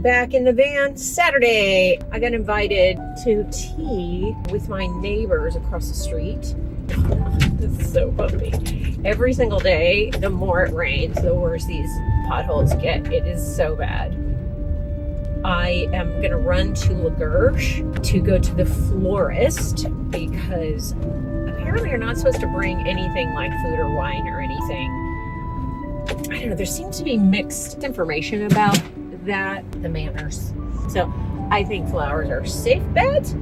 back in the van. Saturday, I got invited to tea with my neighbors across the street. This is so funny. Every single day, the more it rains, the worse these potholes get. It is so bad. I am gonna run to Guerche to go to the florist because apparently you're not supposed to bring anything like food or wine or anything. I don't know, there seems to be mixed information about that, the manners. So I think flowers are a safe bet.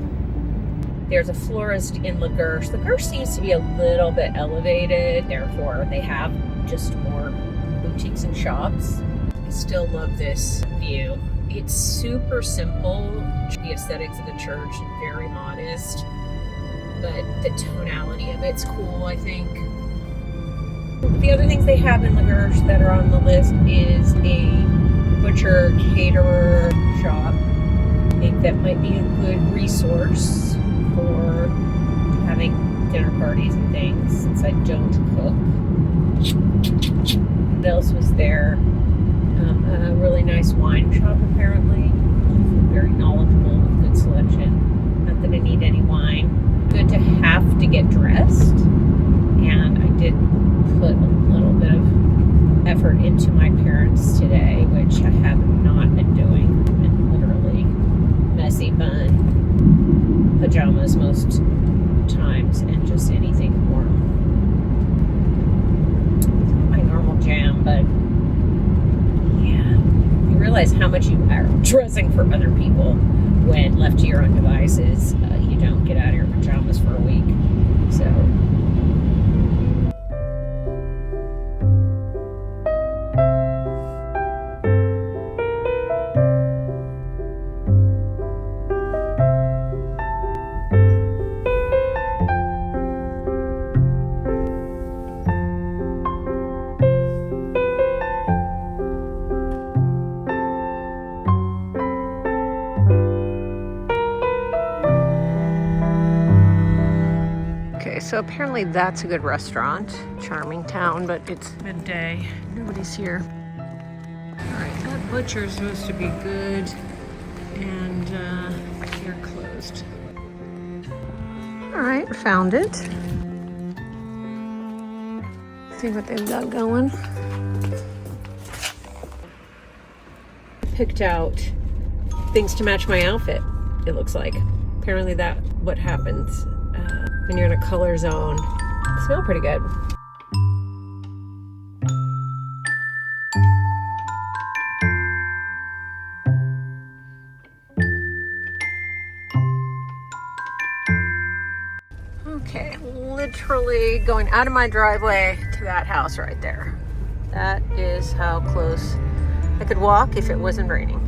There's a florist in Guerche. Guerche seems to be a little bit elevated, therefore they have just more boutiques and shops. I still love this view. It's super simple. The aesthetics of the church, very modest, but the tonality of it's cool, I think. The other things they have in Guerche that are on the list is a butcher caterer shop. I think that might be a good resource for having dinner parties and things since I don't cook. What else was there? A really nice wine shop apparently. Very knowledgeable with good selection. Not that I need any wine. Good to have to get dressed. And I did put a little bit of effort into my parents today, which I have not been doing. And literally messy bun, pajamas most times, and just anything warm. It's not my normal jam, but yeah, you realize how much you are dressing for other people when left to your own devices. You don't get out of your pajamas for a week. So So apparently that's a good restaurant. Charming town, but it's midday. Nobody's here. All right, that butcher's supposed to be good, and they're closed. All right, found it. See what they've got going. Picked out things to match my outfit, it looks like. Apparently that's what happens when you're in a color zone. They smell pretty good. Okay, literally going out of my driveway to that house right there. That is how close I could walk if it wasn't raining.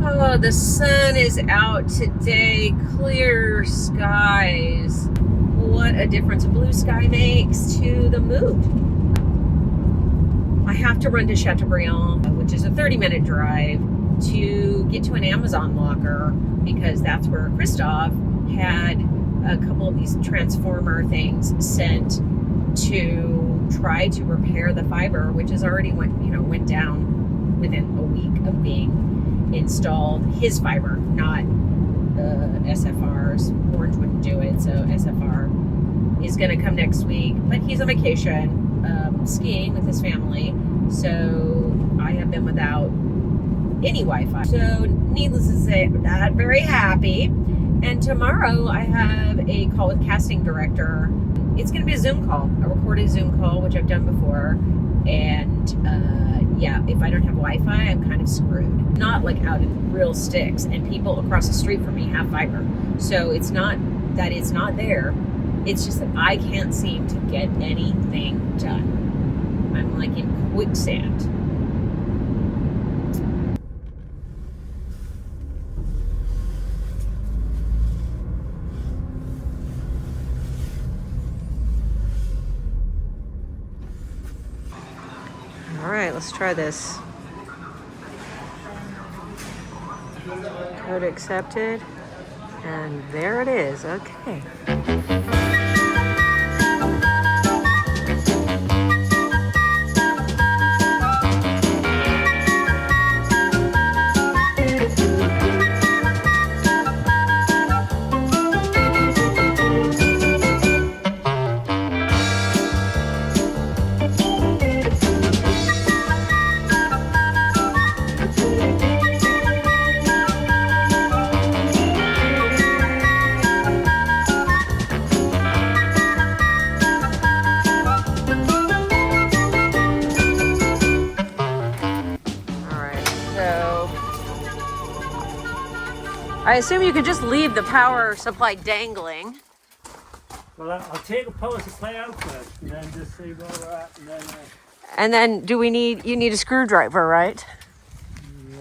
Oh, the sun is out today, clear skies. What a difference a blue sky makes to the mood. I have to run to Châteaubriant, which is a 30-minute drive, to get to an Amazon locker because that's where Christoph had a couple of these transformer things sent to try to repair the fiber, which has already went down within a week of being installed. His fiber, not SFR's. Orange wouldn't do it, so SFR is going to come next week. But he's on vacation, skiing with his family, so I have been without any Wi-Fi. So needless to say, I'm not very happy. And tomorrow I have a call with casting director. It's going to be a Zoom call, a recorded Zoom call, which I've done before. And yeah, if I don't have Wi-Fi, I'm kind of screwed. Not like out in real sticks, and people across the street from me have fiber. So it's not that it's not there. It's just that I can't seem to get anything done. I'm like in quicksand. let's try this. Code accepted. And there it is. Okay. I assume you could just leave the power supply dangling. Well, I'll take the power supply out first, and then just see where we're at, and then... And then do we need, you need a screwdriver, right?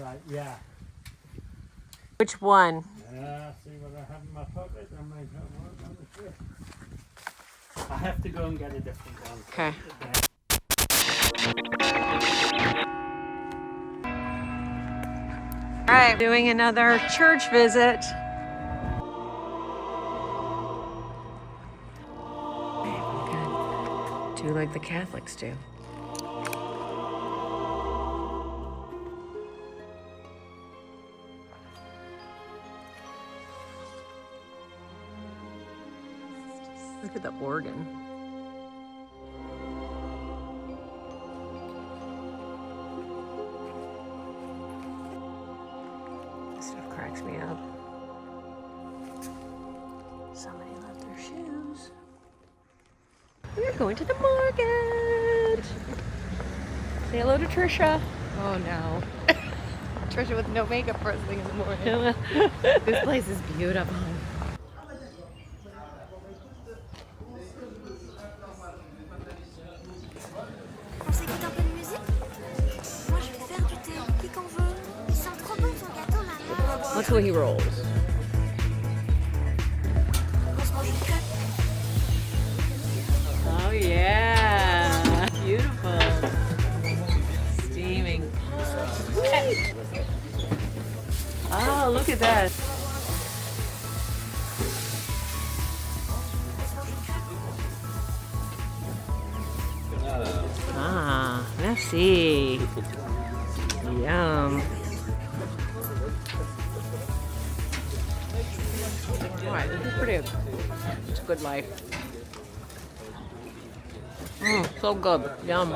Right, yeah. Which one? See what I have in my pocket, I might not work on the trip. I have to go and get a different one. Okay. All right, doing another church visit. Do like the Catholics do. Look at the organ. This stuff cracks me up. Somebody left their shoes. We're going to the market. Say hello to Trisha. Oh no. Trisha with no makeup first thing in the morning. This place is beautiful. On s'écoute un peu de musique? Moi je vais faire du thé, qui qu'on veut. Il sent trop bon ton gâteau, maman. Look the way he rolls. On se mange une crêpe. Oh yeah, beautiful. Steaming. Oh, look at that. Ah, merci. Yum. Alright, this is pretty, it's a good life. So good. Yum.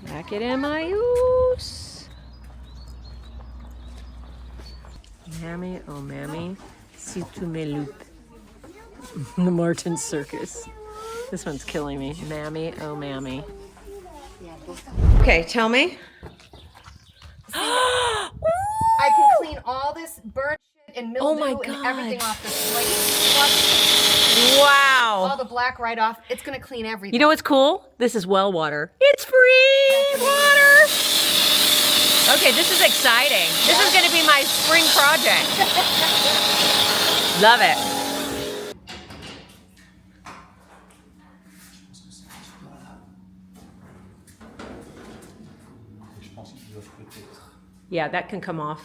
Back at MIU's. Mammy, oh mammy, si tu me loupes. The Martin Circus. This one's killing me. Mammy, oh mammy. Okay, tell me. I can clean all this bird shit and mildew my and everything God. off the slate. Plus Wow. all the black right off. It's gonna clean everything. You know what's cool? This is well water. It's free water. Okay, this is exciting. This is going to be my spring project. Love it. Yeah, that can come off.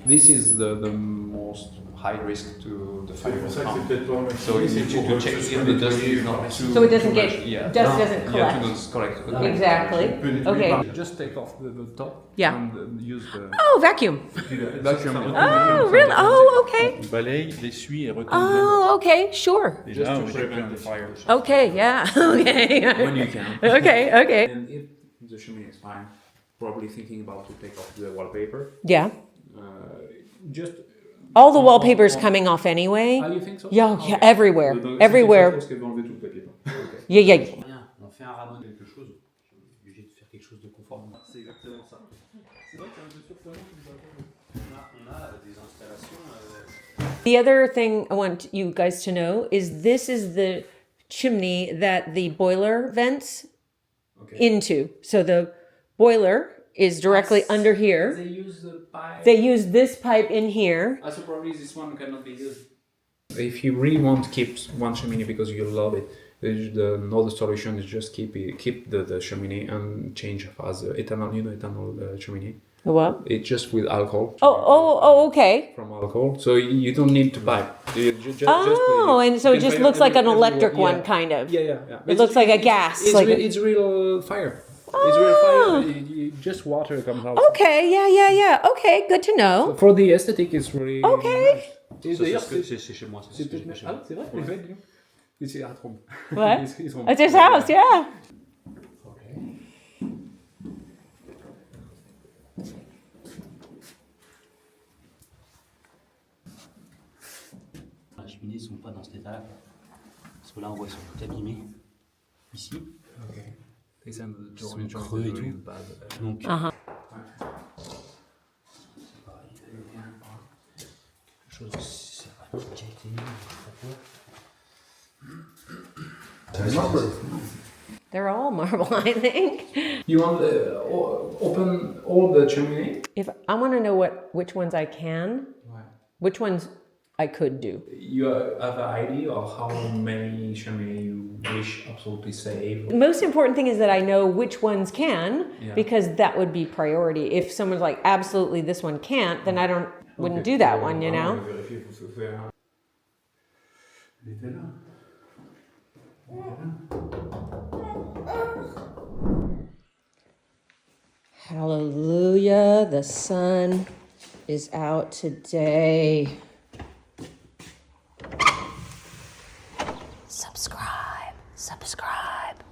This is the most high risk to the fire pump. So you need to check if the dust is not too So it doesn't too get, much. Yeah. dust doesn't Yeah, collect. to the, correct. Exactly. Okay. Just take off the top. Yeah. And use the Oh, vacuum. vacuum. Oh, really? Oh, okay. Balaye, l'essuie et recouvre. Oh, okay, sure. Déjà, Just to on jette prevent plein the de fire. Okay, yeah. Okay. When you can. Okay, okay. And if the chimney is fine, probably thinking about to take off the wallpaper. Yeah. Just. All the wallpaper's coming off anyway. Ah, you think so? Yeah, Okay. yeah, everywhere. Donc, Everywhere. Parce qu'elle va enlever tout le papier. Okay. Yeah, yeah. Rien, on fait un rameau de quelque chose, je suis obligé de faire quelque chose de conforme. C'est exactement ça. C'est vrai que c'est un peu surprenant que vous On a des installations. The other thing I want you guys to know is this is the chimney that the boiler vents into. So the boiler is directly under here. They use the pipe. They use this pipe in here. So probably this one cannot be used. if you really want to keep one chimney because you love it, another solution is just keep the chimney and change as ethanol, ethanol chimney. What? It's just with alcohol. Oh, okay. From alcohol, so you don't need to pipe. And so it just looks like an electric one, kind of. Yeah. It looks like a gas. It's real fire. It's real fire. Just water comes out. Okay, yeah. Okay, good to know. For the aesthetic, it's really Okay. Nice. C'est chez moi. C'est vrai, les vêtements. Ici à Rome. What? It's his house, yeah. Les cheminées ne sont pas dans cet état-là. Parce que là, on voit qu'ils sont tout abîmés. Ici. Ils sont creux et tout. Donc, quelque chose de céramique qui a été mis, je sais pas quoi. They're all marble, I think. You want to open all the chimney? If I want to know which ones I can, which ones I could do. You have an idea of how many chimney you wish absolutely save? The most important thing is that I know which ones can, because that would be priority. If someone's like, absolutely this one can't, then I wouldn't do that one, you know? Hallelujah, the sun is out today.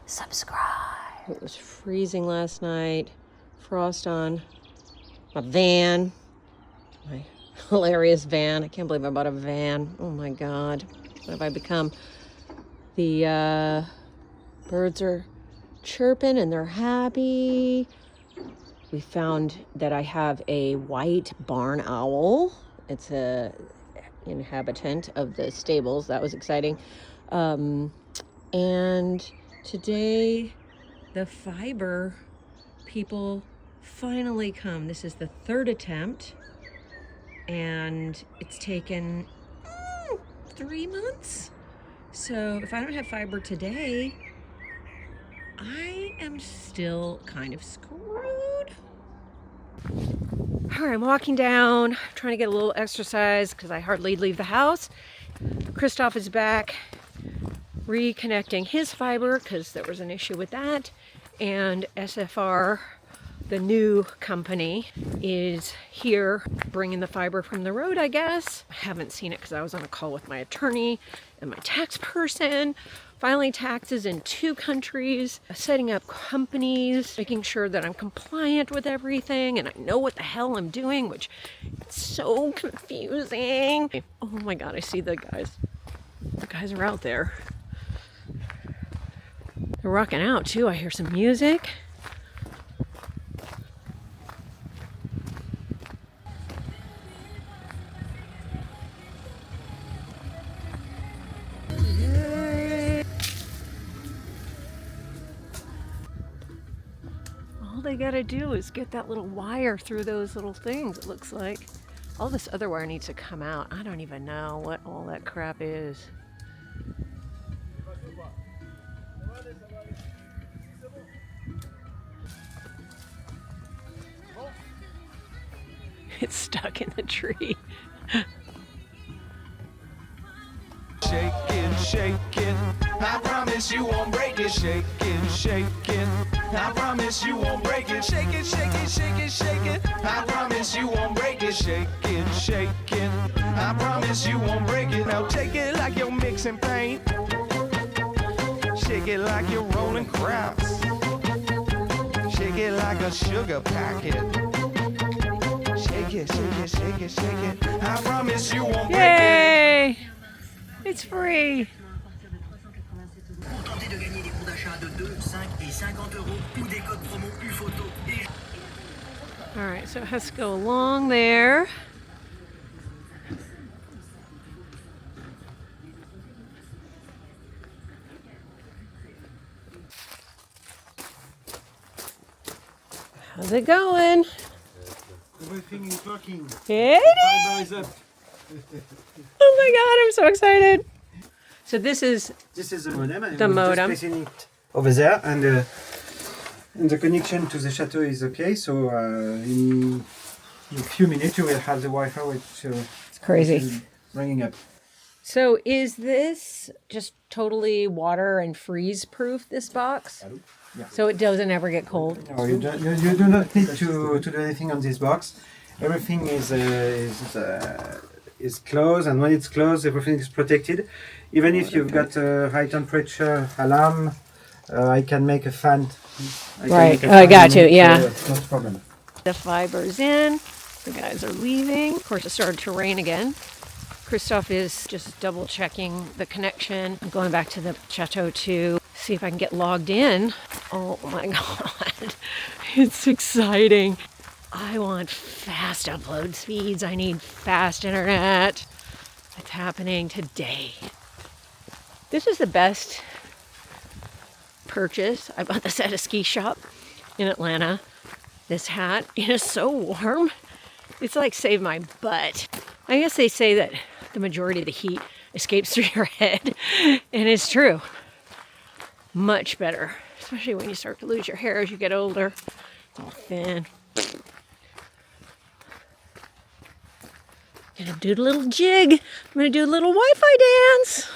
Subscribe. It was freezing last night. Frost on my van. My hilarious van. I can't believe I bought a van. Oh my God. What have I become? The birds are chirping and they're happy. We found that I have a white barn owl. It's a inhabitant of the stables. That was exciting. And today the fiber people finally come. This is the third attempt and it's taken 3 months. So if I don't have fiber today, I am still kind of screwed. All right, I'm walking down, trying to get a little exercise because I hardly leave the house. Christoph is back reconnecting his fiber because there was an issue with that. And SFR, the new company, is here bringing the fiber from the road, I guess. I haven't seen it because I was on a call with my attorney and my tax person, filing taxes in 2 countries, setting up companies, making sure that I'm compliant with everything and I know what the hell I'm doing, which is so confusing. Oh my God, I see the guys. The guys are out there. They're rocking out too. I hear some music. All they gotta do is get that little wire through those little things, it looks like. All this other wire needs to come out. I don't even know what all that crap is. It's stuck in the tree. Shake it, shake it. I promise you won't break it. Shake it, shake it. I promise you won't break it. Shake it, shake it, shake it, shake it. I promise you won't break it. Shake it, shake it. I promise you won't break it. Now take it like you're mixing paint. Shake it like you're rolling craps. Shake it like a sugar packet. Shake it, shake it, shake it, shake it. I promise you won't break it. Yay! It's free. Pour tenter de gagner des bons d'achat de 2, 5 et 50 euros ou des codes promo U-Photo et... All right, so it has to go along there. How's it going? Everything is working. Hey, Fiber is up. oh Oh my God, I'm so excited. So this is the modem. And the modem. Just placing it over there, and the connection to the chateau is okay. So in a few minutes you will have the Wi-Fi, which it's crazy. is ringing up. So is this just totally water and freeze proof, this box? Yeah. So it doesn't ever get cold? No, you do not need to do anything on this box. Everything is closed, and when it's closed, everything is protected. Even if you've got a high temperature alarm, I can make a fan. Right. I got you. Yeah. No problem. The fiber's in. The guys are leaving. Of course, it started to rain again. Christophe is just double checking the connection. I'm going back to the Chateau to see if I can get logged in. Oh my God. It's exciting. I want fast upload speeds. I need fast internet. It's happening today. This is the best purchase. I bought this at a ski shop in Atlanta. This hat, it is so warm. It's like saved my butt. I guess they say that the majority of the heat escapes through your head, and it's true. Much better, especially when you start to lose your hair as you get older. It's all thin. Gonna do a little jig. I'm gonna do a little Wi-Fi dance.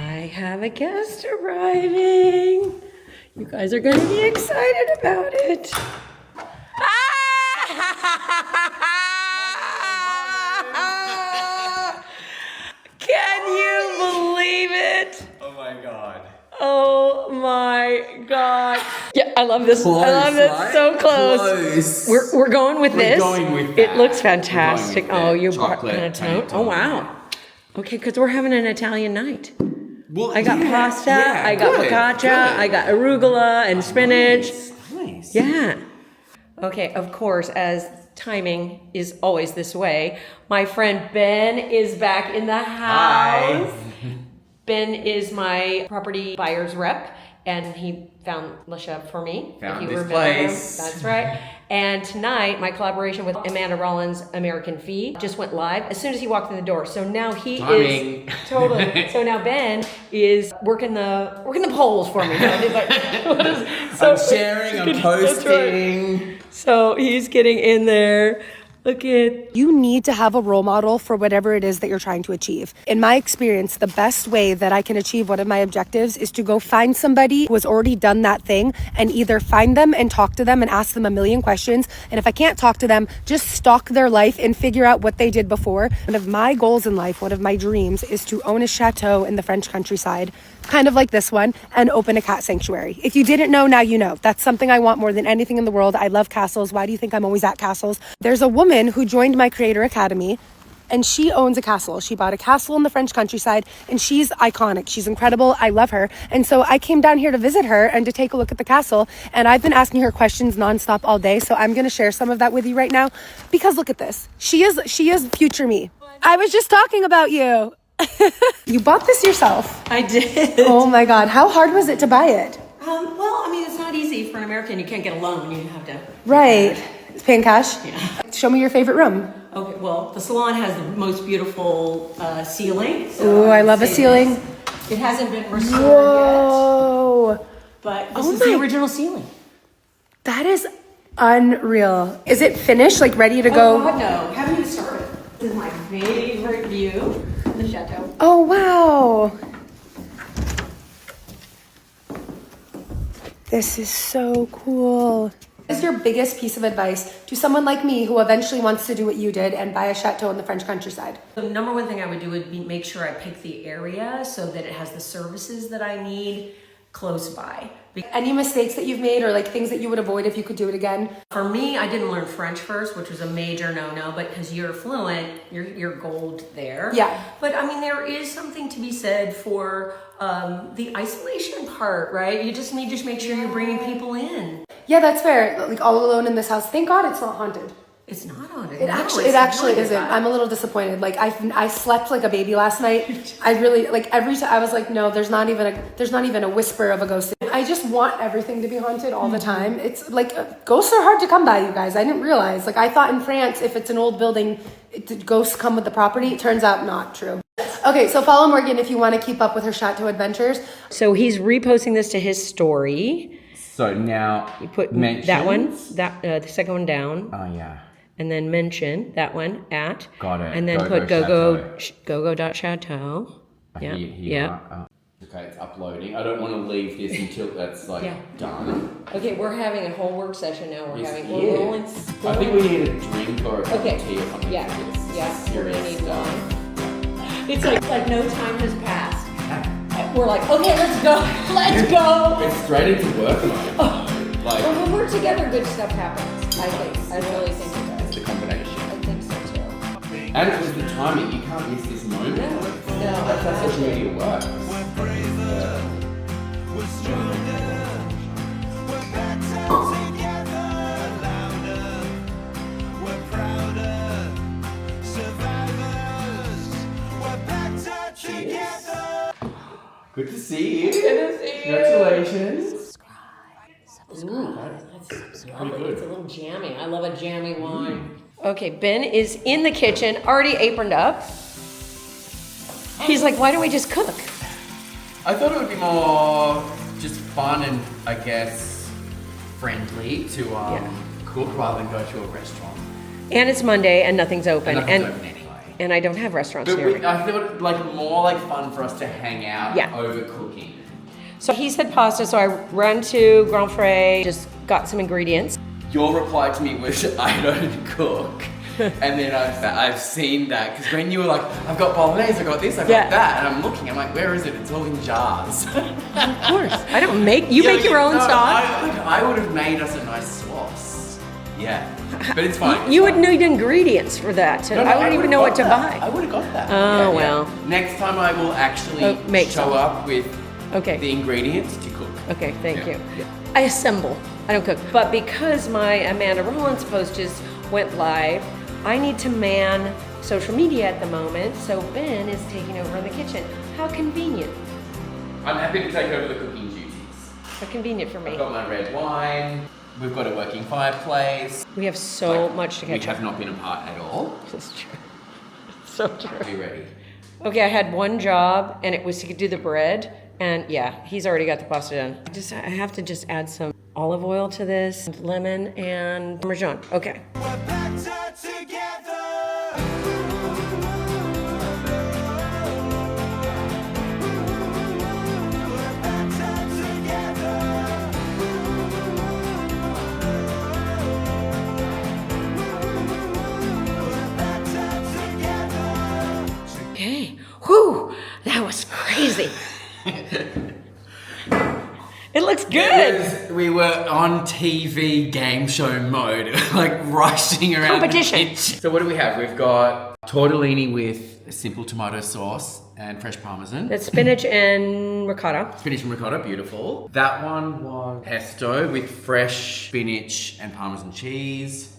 I have a guest arriving. You guys are gonna be excited about it. Can you believe it? Oh my god. Oh my God. Yeah, I love this. I love this. Right? So close. We're going with this. Going with It that. looks fantastic. Oh, you brought Chocolate panettone. Oh, panettone. wow. Okay, because we're having an Italian night. Well, I got pasta, I got good, focaccia, good. I got arugula and spinach. Nice. Yeah. Okay, of course, as timing is always this way, my friend Ben is back in the house. Ben is my property buyer's rep, and he found Le Chef for me. Found if you this remember place. him. That's right. And tonight, my collaboration with Amanda Rollins' American Fee just went live as soon as he walked in the door. So now he Timing. is totally. So now Ben is working the polls for me. He's like, what is, so, I'm sharing, I'm That's right. posting. So he's getting in there. Look at. You need to have a role model for whatever it is that you're trying to achieve. In my experience, the best way that I can achieve one of my objectives is to go find somebody who has already done that thing and either find them and talk to them and ask them a million questions. And if I can't talk to them, just stalk their life and figure out what they did before. One of my goals in life, one of my dreams, is to own a chateau in the French countryside, kind of like this one, and open a cat sanctuary. If you didn't know, now you know. That's something I want more than anything in the world. I love castles. Why do you think I'm always at castles? There's a woman who joined my Creator Academy, and she owns a castle. She bought a castle in the French countryside, and she's iconic. She's incredible. I love her. And so I came down here to visit her and to take a look at the castle, and I've been asking her questions nonstop all day, so I'm going to share some of that with you right now, because look at this. She is future me. I was just talking about you. You bought this yourself. I did. Oh my God. How hard was it to buy it? Well, I mean, it's not easy for an American. You can't get a loan. You have to. Right. Paying cash? Yeah. Show me your favorite room. Okay, well, the salon has the most beautiful ceiling. Ooh, I love a ceiling. It hasn't been restored Whoa. yet. But this is the original ceiling. That is unreal. Is it finished, like ready to go? Oh, God, no. Haven't even started. This is my favorite view of the chateau. Oh, wow. This is so cool. What is your biggest piece of advice to someone like me who eventually wants to do what you did and buy a chateau in the French countryside? The number one thing I would do would be make sure I pick the area so that it has the services that I need close by. Any mistakes that you've made or like things that you would avoid if you could do it again? For me, I didn't learn French first, which was a major no-no, but because you're fluent, you're gold there. Yeah. But I mean, there is something to be said for the isolation part, right? You just need to make sure you're bringing people in. Yeah, that's fair. Like all alone in this house. Thank God it's not haunted. It's not haunted. It actually isn't. I'm a little disappointed. Like I slept like a baby last night. I really like every time I was like, no, there's not even a whisper of a ghost. I just want everything to be haunted all the time. It's like ghosts are hard to come by, you guys. I didn't realize. Like I thought in France, if it's an old building, ghosts come with the property. It turns out not true. Okay, so follow Morgan if you want to keep up with her Chateau adventures. So he's reposting this to his story. So now you put mentions. that one, the second one down. Oh yeah. And then mention that one at. Got it. And then put GoGo.Chateau. Yeah. Yeah. Okay, it's uploading. I don't want to leave this until that's done. Okay, we're having a whole work session now. We're rolling. I think we need a drink or a cup of tea or something. Yeah. We're gonna need one. It's like no time has passed. We're like, okay, let's go. Let's go. It's straight into work mode. Well, when we're together, good stuff happens. I think. I really think it does. It's the combination. I think so too. And it was the timing. You can't miss this moment. No. That's how social media works. We're stronger. We're better together. Louder. We're prouder. Survivors. We're better together. Good to see you. Good to see you. Congratulations. Ooh, that's lovely. It's a little jammy. I love a jammy wine. Okay, Ben is in the kitchen, already aproned up. He's like, why don't we just cook? I thought it would be more just fun and, I guess, friendly to cook rather than go to a restaurant. And it's Monday and nothing's open. And nothing's open anyway. And I don't have restaurants But near me. I thought more like fun for us to hang out over cooking. So he said pasta, so I ran to Grand Frais, just got some ingredients. Your reply to me was, I don't cook. And then I've seen that, because when you were like, I've got bolognese, I've got this, I've got that, and I'm looking, I'm like, where is it? It's all in jars. Of course. I don't make, you make your own sauce? I would have made us a nice sauce. Yeah. But it's fine. You would need ingredients for that. I wouldn't even know what to buy. I would have got that. Oh, well. Next time I will actually show up with the ingredients to cook. Okay, thank you. Yeah. I assemble. I don't cook. But because my Amanda Rollins post just went live, I need to man social media at the moment, so Ben is taking over in the kitchen. How convenient. I'm happy to take over the cooking duties. How convenient for me. I've got my red wine. We've got a working fireplace. We have so much to catch up. We have not been apart at all. This is true. So true. Are you ready? Okay, I had one job, and it was to do the bread. And yeah, he's already got the pasta done. I have to just add some olive oil to this, lemon and Parmesan. Okay. We're better together. We're better together. We're better together. Okay. Whew, that was crazy. It looks good. We were on TV game show mode, like rushing around. Competition. So what do we have? We've got tortellini with simple tomato sauce and fresh parmesan. That's spinach and ricotta. Spinach and ricotta, beautiful. That one was pesto with fresh spinach and parmesan cheese.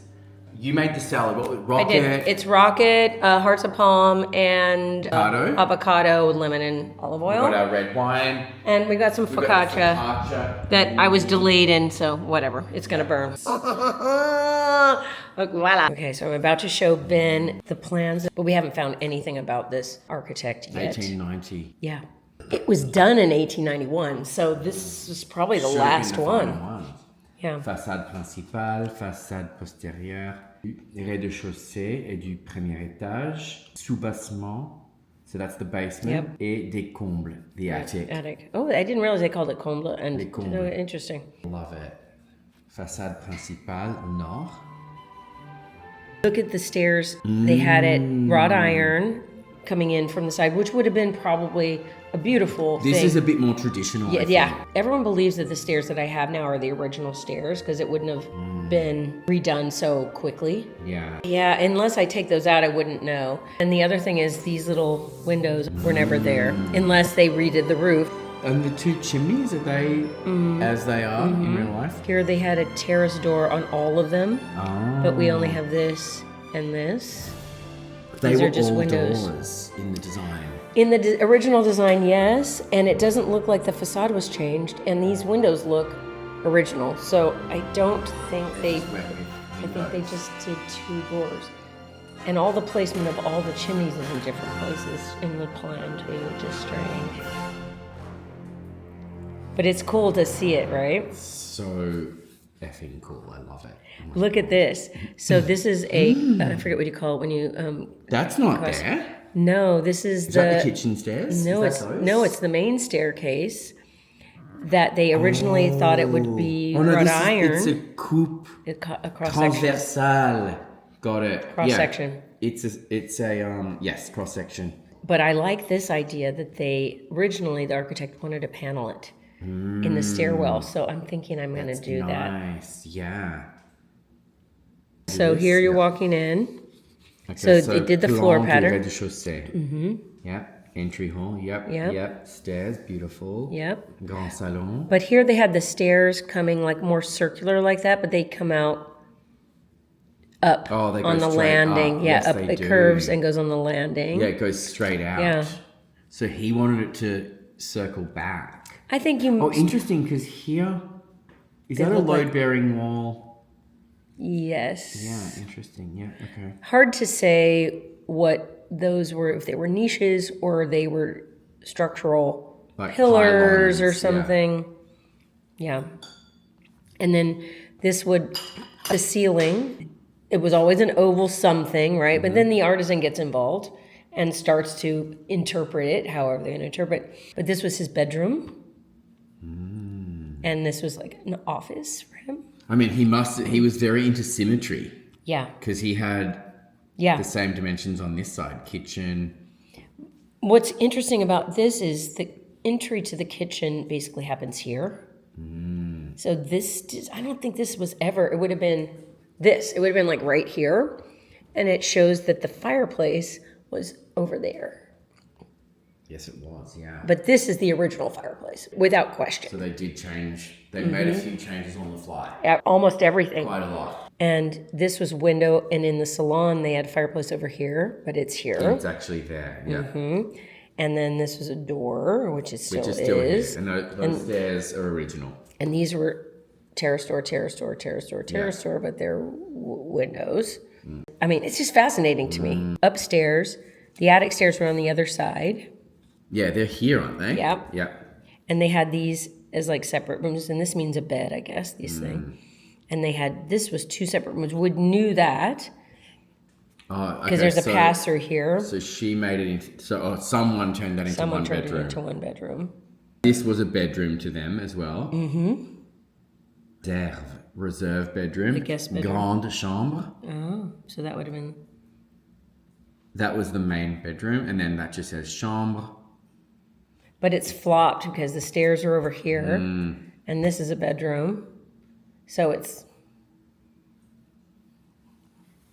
You made the salad. What was rocket? I did. It's rocket, hearts of palm, and avocado with lemon and olive oil. We got our red wine. And we got some focaccia that I was delayed in, so whatever. It's gonna burn. Look, voila. Okay, so I'm about to show Ben the plans, but we haven't found anything about this architect yet. 1890. Yeah. It was done in 1891, so this is probably the last one. Yeah. Façade principale, façade postérieure, rez-de-chaussée et du premier étage, soubassement, so that's the basement, et des combles, the attic. Oh, I didn't realize they called it comble. And des combles. Oh, interesting. Love it. Façade principale, nord. Look at the stairs. They had it wrought iron coming in from the side, which would have been probably a beautiful thing. This is a bit more traditional. Yeah. Everyone believes that the stairs that I have now are the original stairs because it wouldn't have been redone so quickly. Yeah, unless I take those out, I wouldn't know. And the other thing is these little windows were never there unless they redid the roof. And the two chimneys, are they as they are in real life? Here they had a terrace door on all of them, Oh. but we only have this and this. They These were are just all windows. doors in the design. In the original design, yes, and it doesn't look like the facade was changed, and these windows look original. So I don't think they, I think they just did two doors. And all the placement of all the chimneys is in different places in the plan too, which is strange. But it's cool to see it, right? So effing cool. I love it. Look at this. So this is a, I forget what you call it when you, That's not there. No, this is that the kitchen stairs? No, it's the main staircase that they originally thought it would be wrought iron. It's a coupe A cross section. transversale. Got it. Cross section. It's a yes, cross section. But I like this idea that they originally, the architect wanted to panel it in the stairwell. So I'm thinking I'm going to do that. Nice, yeah. So here you're walking in. Okay, So they did the floor plan du pattern. rez-de-chaussée. Yep. Entry hall. Yep. Stairs. Beautiful. Yep. Grand salon. But here they had the stairs coming like more circular like that, but they come out up They go on the straight landing. up. Yeah, Yes, up. they It do. curves and goes on the landing. Yeah, it goes straight out. Yeah. So he wanted it to circle back. I think you. Oh, interesting, because here is that a look like- load-bearing wall? Yes. Yeah, interesting. Yeah, okay. Hard to say what those were, if they were niches or they were structural Like pillars or pylons, yeah. something. Yeah. And then the ceiling, it was always an oval something, right? But then the artisan gets involved and starts to interpret it, however they're going to interpret. But this was his bedroom. And this was like an office for him. I mean, he was very into symmetry. Yeah. Because he had Yeah. the same dimensions on this side, kitchen. What's interesting about this is the entry to the kitchen basically happens here. So I don't think this was ever, it would have been this. It would have been like right here. And it shows that the fireplace was over there. Yes, it was, yeah. But this is the original fireplace, without question. So they did change, they made a few changes on the fly. Almost everything. Quite a lot. And this was window, and in the salon they had fireplace over here, but it's here. It's actually there, yeah. And then this was a door, which it still is. Here. And those stairs are original. And these were terrace door, but they're windows. I mean, it's just fascinating to me. Upstairs, the attic stairs were on the other side. Yeah, they're here, aren't they? Yep. Yeah. And they had these as like separate rooms, and this means a bed, I guess, these things. And this was two separate rooms. We knew that. Because there's a pass-through here. So she made it into, someone turned that into one bedroom. Someone turned it into one bedroom. This was a bedroom to them as well. Réserve, reserve bedroom. The guest bedroom. Grande chambre. Oh, so that would have been... That was the main bedroom, and then that just says chambre. But it's flopped because the stairs are over here, and this is a bedroom. So it's...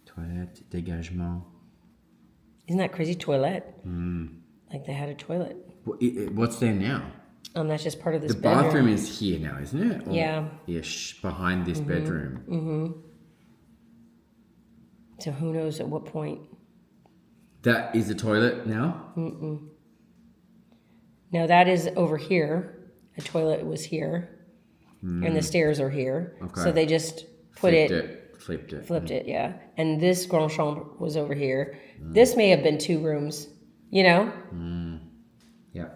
Toilette, dégagement. Isn't that crazy? Toilet. Like they had a toilet. What's there now? That's just part of this The bedroom. bathroom is here now, isn't it? Or, Yeah. Ish, behind this bedroom. So who knows at what point. That is a toilet now? Now that is over here. A toilet was here. And the stairs are here. Okay. So they just Flipped it. Yeah. And this grand chambre was over here. This may have been two rooms, you know? Yeah.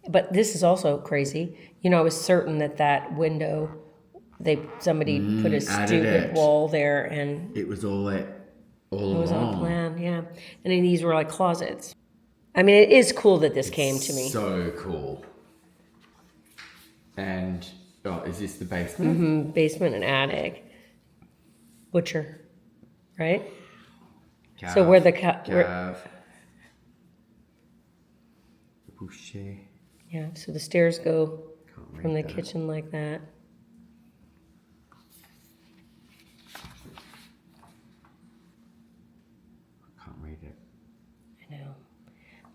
But this is also crazy. You know, I was certain that window, somebody put a stupid wall there, and it was all it was on a plan, yeah. And then these were like closets. I mean, it is cool that this came to me. So cool. And is this the basement? Basement and attic. Butcher, right? Cave, So where the Boucher. yeah. So the stairs go Can't from the read that. kitchen like that. Can't read it. I know.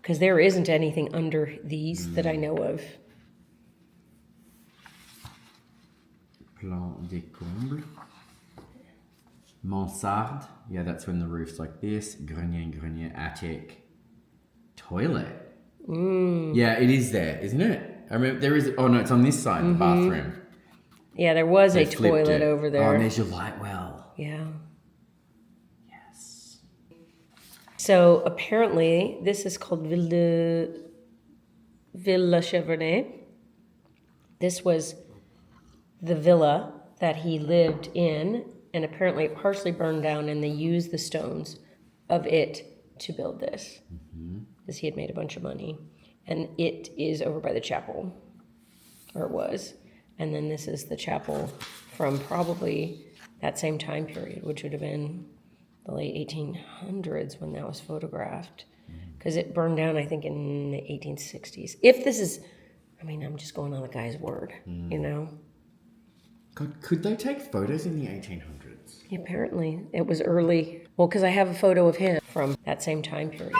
because there isn't anything under these that I know of. Plan des combles. Mansarde. Yeah, that's when the roof's like this. Grenier, attic. Toilet. Yeah, it is there, isn't it? I remember there is. Oh no, it's on this side, the bathroom. Yeah, there was They a flipped toilet it. over there. Oh, and there's your light well. Yeah. Yes. So apparently, this is called Villa Chevernet. This was the villa that he lived in, and apparently it partially burned down, and they used the stones of it to build this, because he had made a bunch of money. And it is over by the chapel, or it was. And then this is the chapel from probably that same time period, which would have been the late 1800s when that was photographed. Because it burned down, I think, in the 1860s. If this is, I mean, I'm just going on the guy's word, you know? God, could they take photos in the 1800s? Apparently, it was early. Well, because I have a photo of him from that same time period.